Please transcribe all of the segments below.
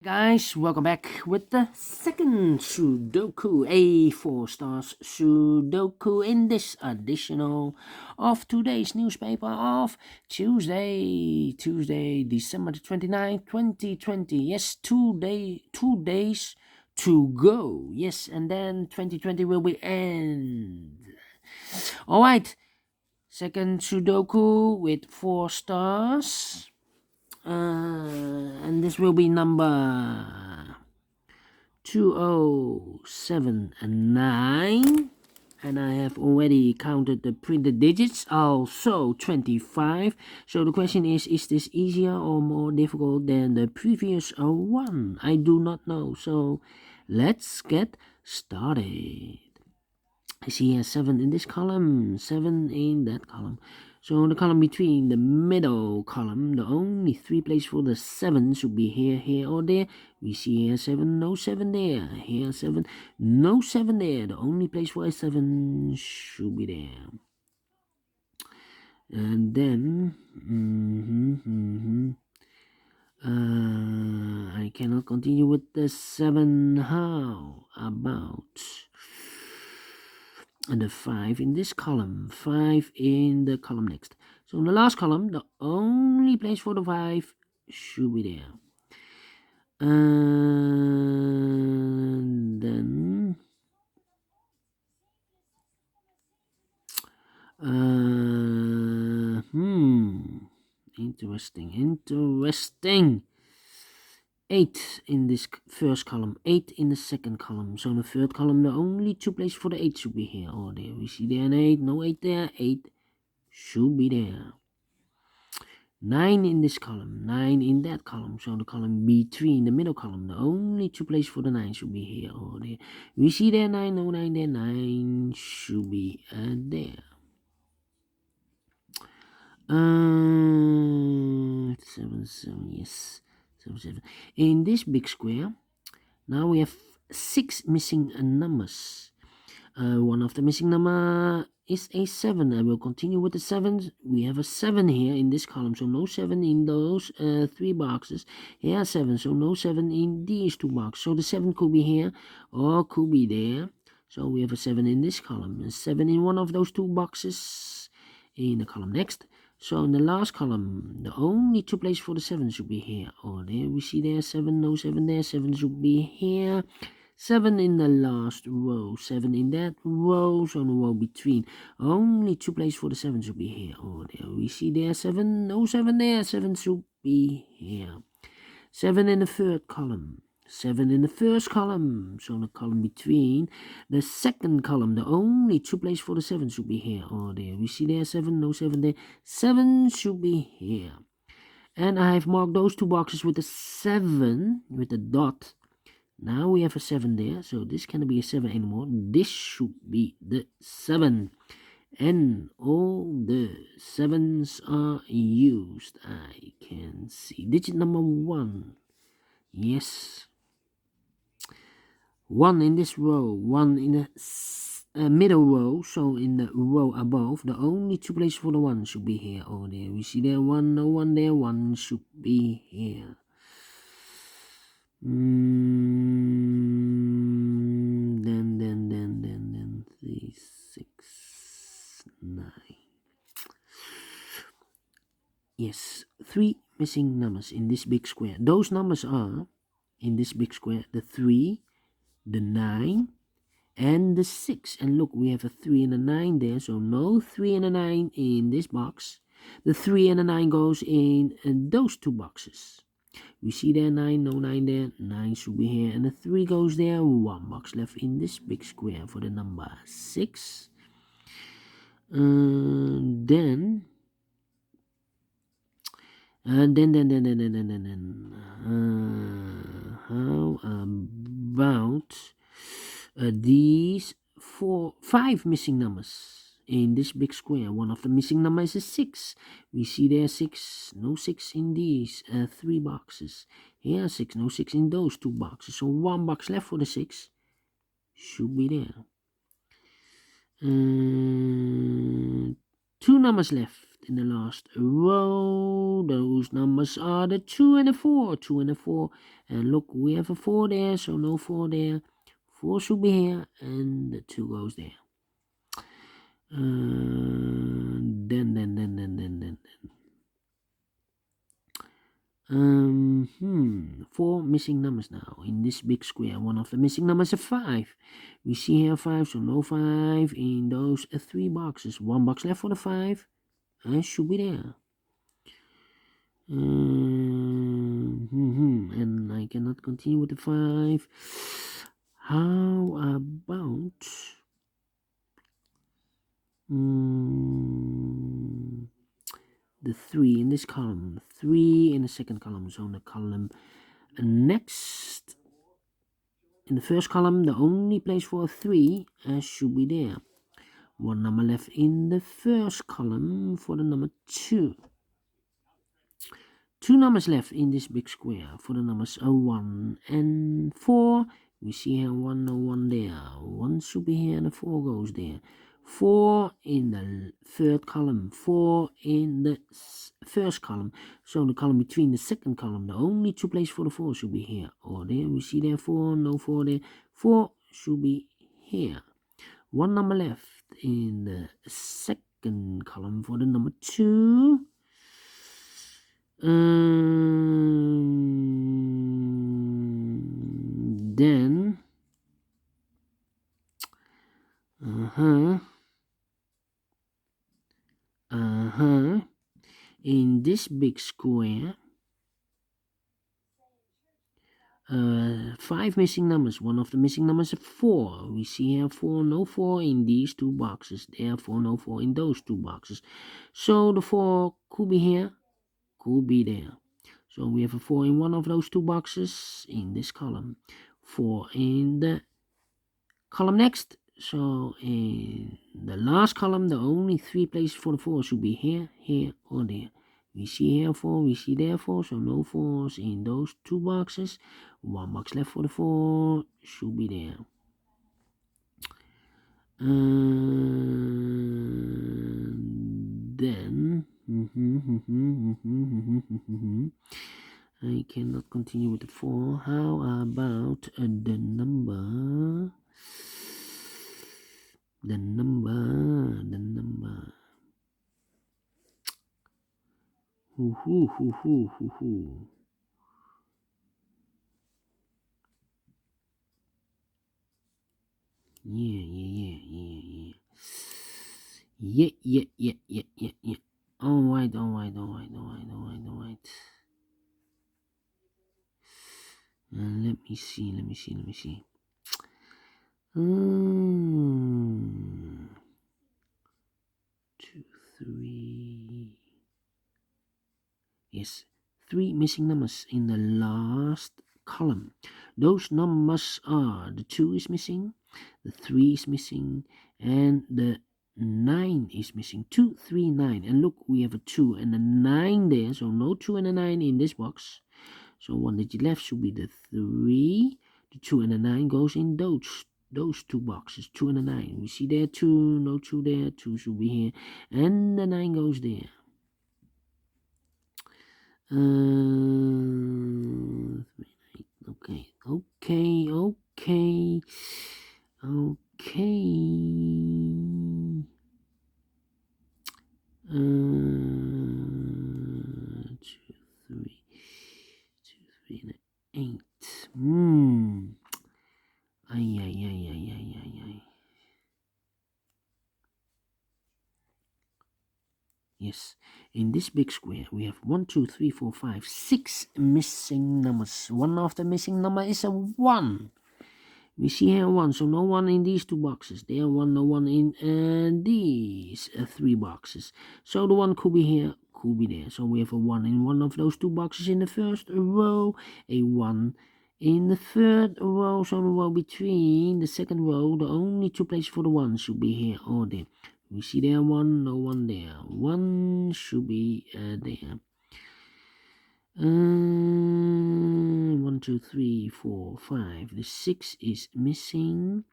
Guys, welcome back with the second Sudoku, a 4 stars Sudoku in this edition of today's newspaper of Tuesday, December the 29th, 2020. Yes, 2 days to go. Yes, and then 2020 will be end. Alright, second Sudoku with 4 stars. And this will be number 207 and 9, and I have already counted the printed digits, also 25. So the question is this easier or more difficult than the previous one? I do not know, so let's get started. I see here 7 in this column, 7 in that column. So the column between the middle column, the only 3 places for the 7 should be here, or there. We see here 7, no 7 there. Here 7, no 7 there. The only place for a 7 should be there. And then, I cannot continue with the 7. How about the 5 in this column, 5 in the column next? So in the last column, the only place for the 5 should be there. And then interesting. 8 in this first column, 8 in the second column. So in the third column, the only 2 places for the 8 should be here or there. We see there an 8, no 8 there, 8 should be there. 9 in this column, 9 in that column. So the column between the middle column, the only 2 places for the 9 should be here or there. We see there 9, no 9 there, 9 should be there. 7, 7, yes. 7. In this big square, now we have 6 missing numbers. One of the missing number is a 7. I will continue with the 7s. We have a 7 here in this column, so no 7 in those 3 boxes. Here 7, so no 7 in these 2 boxes. So the 7 could be here or could be there. So we have a 7 in this column, a 7 in one of those 2 boxes in the column next. So in the last column, the only 2 places for the 7 should be here or there. We see there 7, no 7 there, 7 should be here. 7 in the last row, 7 in that row, so in the row between. Only 2 places for the 7 should be here or there. We see there 7, no 7 there, 7 should be here. 7 in the third column. 7 in the first column, so in the column between the second column, the only 2 places for the 7 should be here or there. We see there 7, no 7 there, 7 should be here. And I have marked those 2 boxes with a 7, with a dot. Now we have a 7 there, so this cannot be a 7 anymore. This should be the 7. And all the 7s are used. I can see digit number 1. Yes. 1 in this row, 1 in the middle row, so in the row above, the only 2 places for the 1 should be here or there. We see there 1, no 1 there, 1 should be here. Then 3, 6, 9. Yes, 3 missing numbers in this big square. Those numbers are, in this big square, the 3, the 9, and the 6. And look, we have a 3 and a 9 there, so no 3 and a 9 in this box. The 3 and the 9 goes in those 2 boxes. We see there 9, no 9 there, 9 should be here, and the 3 goes there. 1 box left in this big square for the number 6. Then how about these 5 missing numbers in this big square? One of the missing numbers is 6. We see there 6, no 6 in these 3 boxes. Here 6, no 6 in those 2 boxes. So 1 box left for the 6 should be there. 2 numbers left in the last row. Those numbers are the 2 and the 4. 2 and the 4. And look, we have a 4 there, so no 4 there. 4 should be here, and the 2 goes there. Four missing numbers now in this big square. One of the missing numbers is 5. We see here 5, so no 5 in those 3 boxes. 1 box left for the 5. And should be there. And I cannot continue with the 5. How about the 3 in this column, 3 in the second column, so in the column next, in the first column, the only place for a 3 should be there. 1 number left in the first column for the number 2. 2 numbers left in this big square for the numbers 1 and 4. We see here 1, no 1 there. 1 should be here and the 4 goes there. 4 in the third column, 4 in the first column. So the column between the second column, the only 2 places for the 4 should be here or there. We see there 4, no 4 there. 4 should be here. 1 number left in the second column for the number 2. Then in this big square, 5 missing numbers. One of the missing numbers is 4. We see here 4, no 4 in these 2 boxes. Therefore, no 4 in those 2 boxes. So the 4 could be here, could be there. So we have a 4 in one of those 2 boxes in this column. 4 in the column next. So in the last column, the only 3 places for the 4 should be here, here, or there. We see here 4, we see there 4, so no 4s in those 2 boxes. 1 box left for the 4 should be there. Then I cannot continue with the 4. How about the number? The number. Yeah. All right. Let me see. 2, 3. Yes, 3 missing numbers in the last column. Those numbers are the 2 is missing, the 3 is missing, and the 9 is missing. 2, 3, 9. And look, we have a 2 and a 9 there, so no 2 and a 9 in this box. So 1 digit left should be the 3. The 2 and the 9 goes in those 2 boxes, 2 and a 9. We see there 2, no 2 there, 2 should be here, and the 9 goes there. Okay. 2, 3, and 8. Ay. Yes, in this big square we have 1, 2, 3, 4, 5, 6 missing numbers. One of the missing number is a 1. We see here 1, so no 1 in these 2 boxes. There 1, no 1 in these 3 boxes. So the 1 could be here, could be there. So we have a 1 in one of those 2 boxes in the first row, a 1 in the third row. So the row between the second row, the only 2 places for the 1 should be here or there. We see there 1, no 1 there. 1 should be there. 1, 2, 3, 4, 5. The 6 is missing.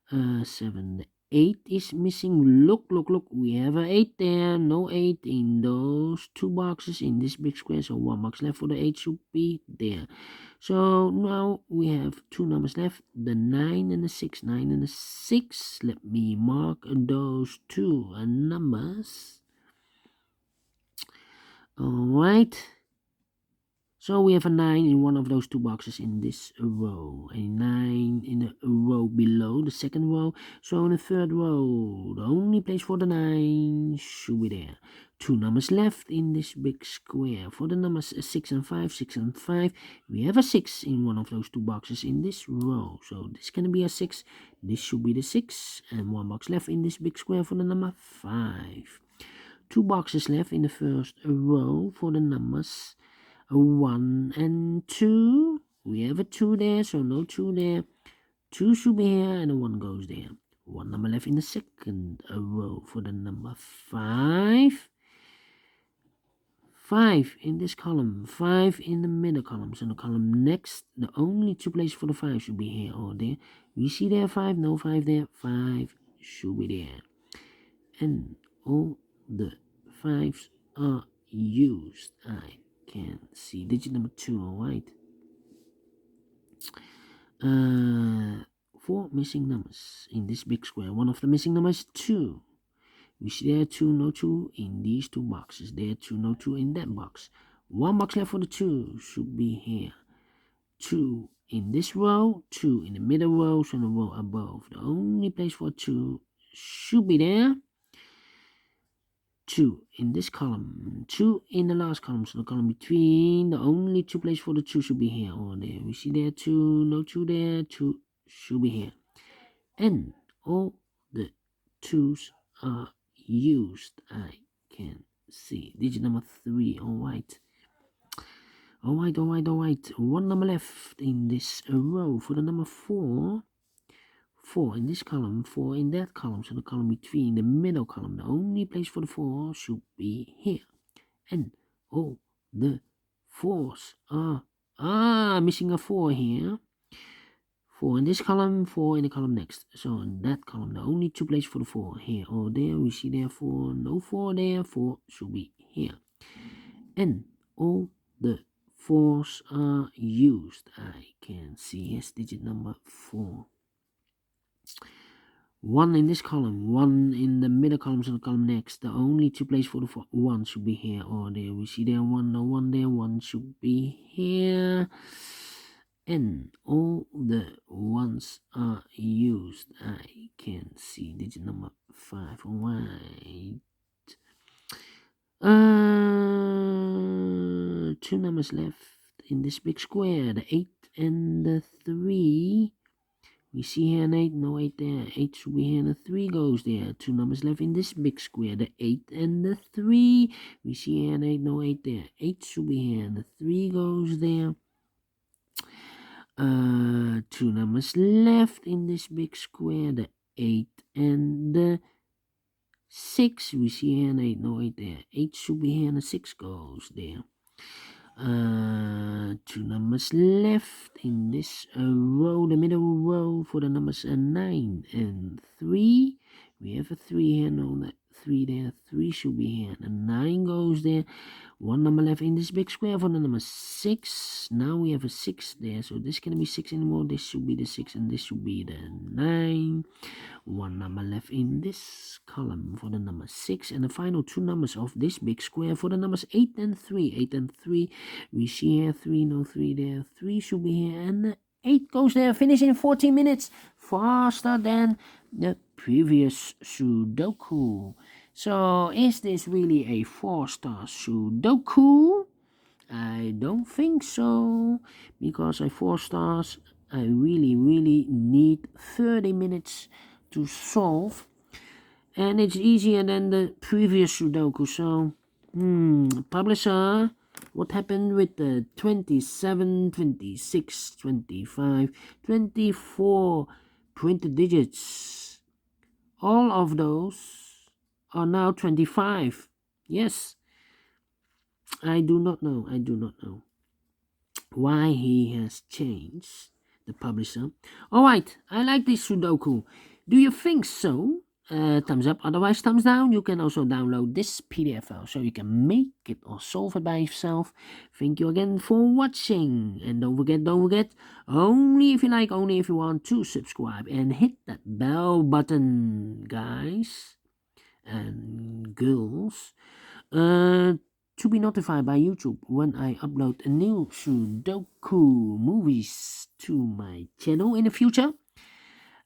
7, the 8 is missing. Look, we have an 8 there. No 8 in those two boxes in this big square, so one box left for the 8 should be there. So now we have two numbers left, the 9 and the 6. 9 and the 6. Let me mark those two numbers. Alright. So we have a 9 in one of those two boxes in this row. A 9 in the row below, the second row. So in the third row, the only place for the 9 should be there. Two numbers left in this big square. For the numbers 6 and 5, 6 and 5, we have a 6 in one of those two boxes in this row. So this can be a 6. This should be the 6. And one box left in this big square for the number 5. Two boxes left in the first row for the numbers 1 and 2. We have a 2 there, so no 2 there. 2 should be here, and a 1 goes there. One number left in the second row for the number 5. 5 in this column, 5 in the middle column. So the column next, the only two places for the 5 should be here or there. We see there 5, no 5 there. 5 should be there. And all the 5s are used. I can see digit number 2, alright. 4 missing numbers in this big square. One of the missing numbers is 2. We see there 2, no 2 in these two boxes. There 2, no 2 in that box. One box left for the 2 should be here. 2 in this row, 2 in the middle row, so the row above. The only place for 2 should be there. 2 in this column, 2 in the last column, so the column between, the only two places for the 2 should be here or there. We see there 2, no 2 there, 2 should be here. And all the 2s are used. I can see digit number 3, alright. Alright. One number left in this row for the number 4. 4 in this column, 4 in that column, so the column between, the middle column, the only place for the 4 should be here. And all the 4s are missing a 4 here. 4 in this column, 4 in the column next. So in that column, the only two places for the 4 here or there. We see there 4, no 4 there, 4 should be here. And all the 4s are used. I can see yes, digit number 4. 1 in this column, 1 in the middle column, so the column next. The only two places for the 1 should be here or there. We see there 1, no 1 there, 1 should be here. And all the 1s are used. I can see digit number 5. Alright. 2 numbers left in this big square. The 8 and the 3. We see here an 8, no 8 there. 8 should be here and the 3 goes there. 2 numbers left in this big square. The 8 and the 3. We see here an 8, no 8 there. 8 should be here and the 3 goes there. 2 numbers left in this big square. The 8 and the 6. We see here an 8, no 8 there. 8 should be here and the 6 goes there. 2 numbers left in this row, the middle row for the numbers 9 and 3. We have a 3 here, no that 3 there, 3 should be here, and 9 goes there. 1 number left in this big square for the number 6. Now we have a 6 there, so this can be 6 anymore. This should be the 6 and this should be the 9. 1 number left in this column for the number 6, and the final 2 numbers of this big square for the numbers 8 and 3. 8 and 3, we see here 3, no 3 there, 3 should be here, and 8 goes there. Finish in 14 minutes, faster than the previous Sudoku. So is this really a 4-star Sudoku? I don't think so, because at 4 stars I really need 30 minutes to solve, and it's easier than the previous Sudoku. So publisher, what happened with the 27, 26, 25, 24 printed digits? All of those are now 25. Yes, I do not know why he has changed, the publisher. Alright, I like this Sudoku. Do you think so? Thumbs up, otherwise thumbs down. You can also download this PDF file so you can make it or solve it by yourself. Thank you again for watching. And don't forget, only if you like, only if you want to subscribe and hit that bell button, guys and girls, to be notified by YouTube when I upload a new Sudoku movies to my channel in the future.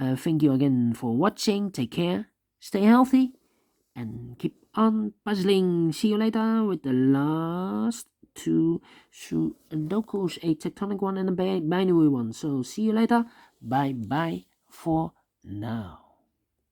Thank you again for watching. Take care, stay healthy, and keep on puzzling. See you later with the last two Sudokus, a tectonic one and a binary one. So see you later. Bye bye for now.